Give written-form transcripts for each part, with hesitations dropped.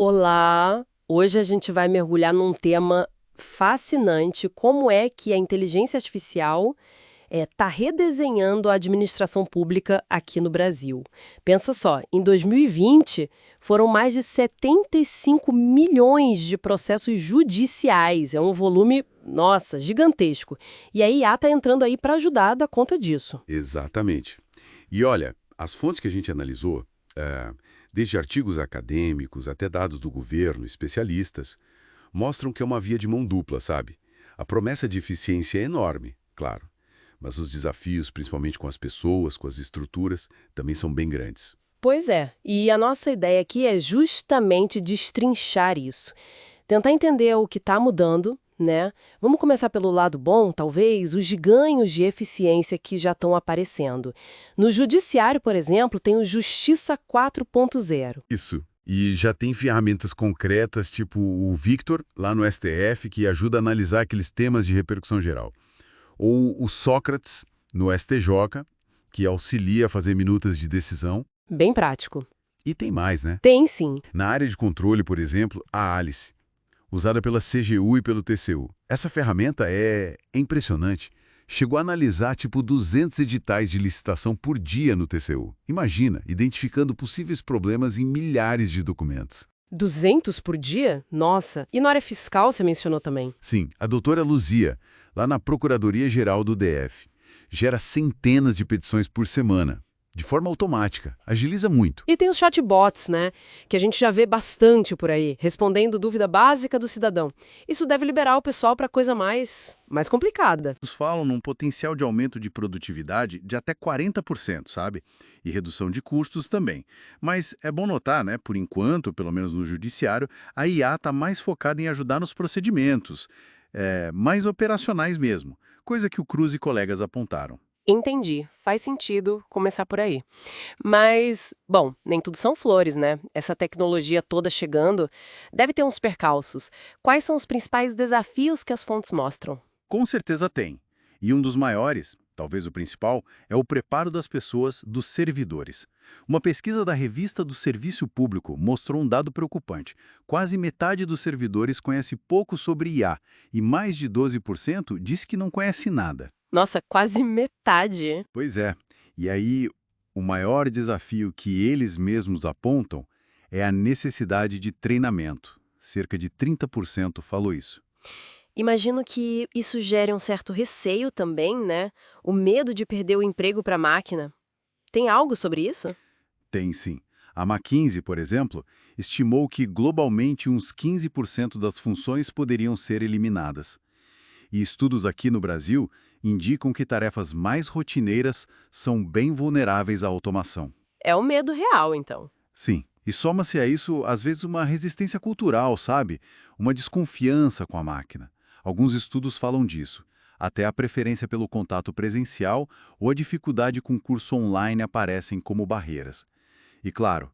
Olá! Hoje a gente vai mergulhar num tema fascinante, como é que a inteligência artificial está redesenhando a administração pública aqui no Brasil. Pensa só, em 2020 foram mais de 75 milhões de processos judiciais, é um volume, nossa, gigantesco. E a IA está entrando aí para ajudar a dar conta disso. Exatamente. E olha, as fontes que a gente analisou, eh, desde artigos acadêmicos até dados do governo, especialistas, mostram que é uma via de mão dupla, sabe? A promessa de eficiência é enorme, claro, mas os desafios, principalmente com as pessoas, com as estruturas, também são bem grandes. Pois é, e a nossa ideia aqui é justamente destrinchar isso. Tentar entender o que está mudando, né? Vamos começar pelo lado bom, talvez, os ganhos de eficiência que já estão aparecendo. No judiciário, por exemplo, tem o Justiça 4.0. Isso. E já tem ferramentas concretas, tipo o Victor, lá no STF, que ajuda a analisar aqueles temas de repercussão geral. Ou o Sócrates, no STJ, que auxilia a fazer minutas de decisão. Bem prático. E tem mais, né? Tem sim. Na área de controle, por exemplo, a Alice, usada pela CGU e pelo TCU. Essa ferramenta é impressionante. Chegou a analisar tipo 200 editais de licitação por dia no TCU. Imagina, identificando possíveis problemas em milhares de documentos. 200 por dia? Nossa. E na área fiscal você mencionou também. Sim, a doutora Luzia, lá na Procuradoria-Geral do DF, gera centenas de petições por semana, de forma automática. Agiliza muito. E tem os chatbots, né? Que a gente já vê bastante por aí, respondendo dúvida básica do cidadão. Isso deve liberar o pessoal para coisa mais complicada. Eles falam num potencial de aumento de produtividade de até 40%, sabe? E redução de custos também. Mas é bom notar, né, por enquanto, pelo menos no judiciário, a IA está mais focada em ajudar nos procedimentos, mais operacionais mesmo, coisa que o Cruz e colegas apontaram. Entendi. Faz sentido começar por aí. Mas, bom, nem tudo são flores, né? Essa tecnologia toda chegando deve ter uns percalços. Quais são os principais desafios que as fontes mostram? Com certeza tem. E um dos maiores, talvez o principal, é o preparo das pessoas, dos servidores. Uma pesquisa da Revista do Serviço Público mostrou um dado preocupante. Quase metade dos servidores conhece pouco sobre IA e mais de 12% diz que não conhece nada. Nossa, quase metade. Pois é. E aí, o maior desafio que eles mesmos apontam é a necessidade de treinamento. Cerca de 30% falou isso. Imagino que isso gere um certo receio também, né? O medo de perder o emprego para a máquina. Tem algo sobre isso? Tem sim. A McKinsey, por exemplo, estimou que globalmente uns 15% das funções poderiam ser eliminadas. E estudos aqui no Brasil indicam que tarefas mais rotineiras são bem vulneráveis à automação. É o medo real, então. Sim, e soma-se a isso, às vezes, uma resistência cultural, sabe? Uma desconfiança com a máquina. Alguns estudos falam disso. Até a preferência pelo contato presencial ou a dificuldade com curso online aparecem como barreiras. E claro,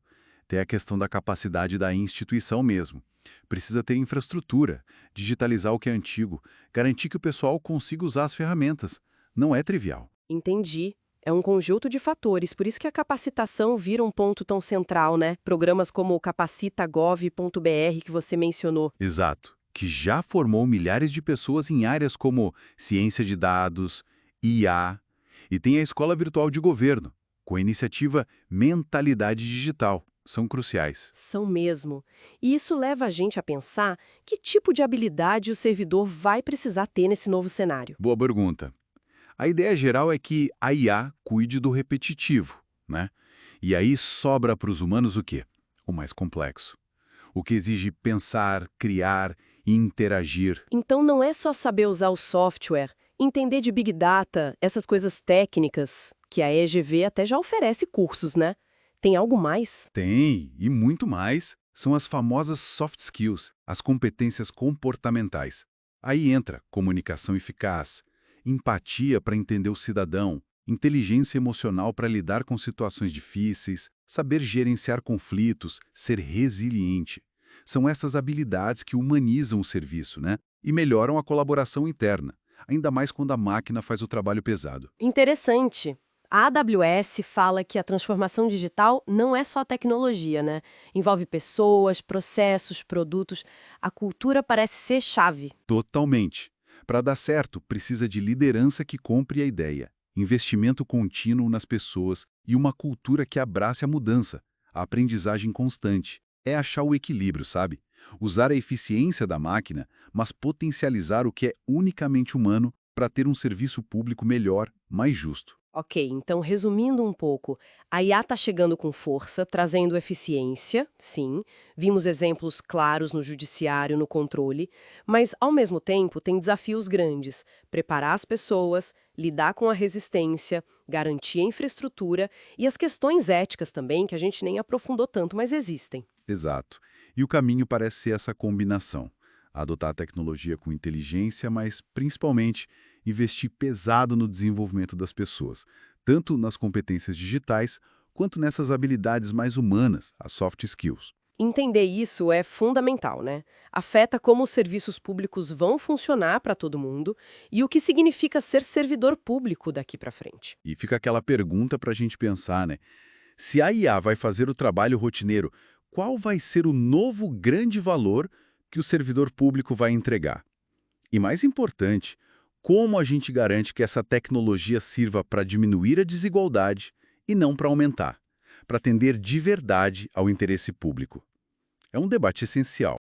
tem a questão da capacidade da instituição mesmo. Precisa ter infraestrutura, digitalizar o que é antigo, garantir que o pessoal consiga usar as ferramentas. Não é trivial. Entendi. É um conjunto de fatores, por isso que a capacitação vira um ponto tão central, né? Programas como o capacitagov.br que você mencionou. Exato. Que já formou milhares de pessoas em áreas como ciência de dados, IA, e tem a Escola Virtual de Governo, com a iniciativa Mentalidade Digital. São cruciais. São mesmo. E isso leva a gente a pensar que tipo de habilidade o servidor vai precisar ter nesse novo cenário. Boa pergunta. A ideia geral é que a IA cuide do repetitivo, né? E aí sobra para os humanos o quê? O mais complexo. O que exige pensar, criar e interagir. Então não é só saber usar o software, entender de Big Data, essas coisas técnicas, que a EGV até já oferece cursos, né? Tem algo mais? Tem, e muito mais, são as famosas soft skills, as competências comportamentais. Aí entra comunicação eficaz, empatia para entender o cidadão, inteligência emocional para lidar com situações difíceis, saber gerenciar conflitos, ser resiliente. São essas habilidades que humanizam o serviço, né? E melhoram a colaboração interna, ainda mais quando a máquina faz o trabalho pesado. Interessante. A AWS fala que a transformação digital não é só tecnologia, né? Envolve pessoas, processos, produtos. A cultura parece ser chave. Totalmente. Para dar certo, precisa de liderança que compre a ideia, investimento contínuo nas pessoas e uma cultura que abrace a mudança, a aprendizagem constante. É achar o equilíbrio, sabe? Usar a eficiência da máquina, mas potencializar o que é unicamente humano para ter um serviço público melhor, mais justo. Ok, então resumindo um pouco, a IA está chegando com força, trazendo eficiência, sim, vimos exemplos claros no judiciário, no controle, mas ao mesmo tempo tem desafios grandes: preparar as pessoas, lidar com a resistência, garantir a infraestrutura e as questões éticas também, que a gente nem aprofundou tanto, mas existem. Exato. E o caminho parece ser essa combinação. Adotar a tecnologia com inteligência, mas, principalmente, investir pesado no desenvolvimento das pessoas, tanto nas competências digitais, quanto nessas habilidades mais humanas, as soft skills. Entender isso é fundamental, né? Afeta como os serviços públicos vão funcionar para todo mundo e o que significa ser servidor público daqui para frente. E fica aquela pergunta para a gente pensar, né? Se a IA vai fazer o trabalho rotineiro, qual vai ser o novo grande valor que o servidor público vai entregar? E mais importante, como a gente garante que essa tecnologia sirva para diminuir a desigualdade e não para aumentar, para atender de verdade ao interesse público? É um debate essencial.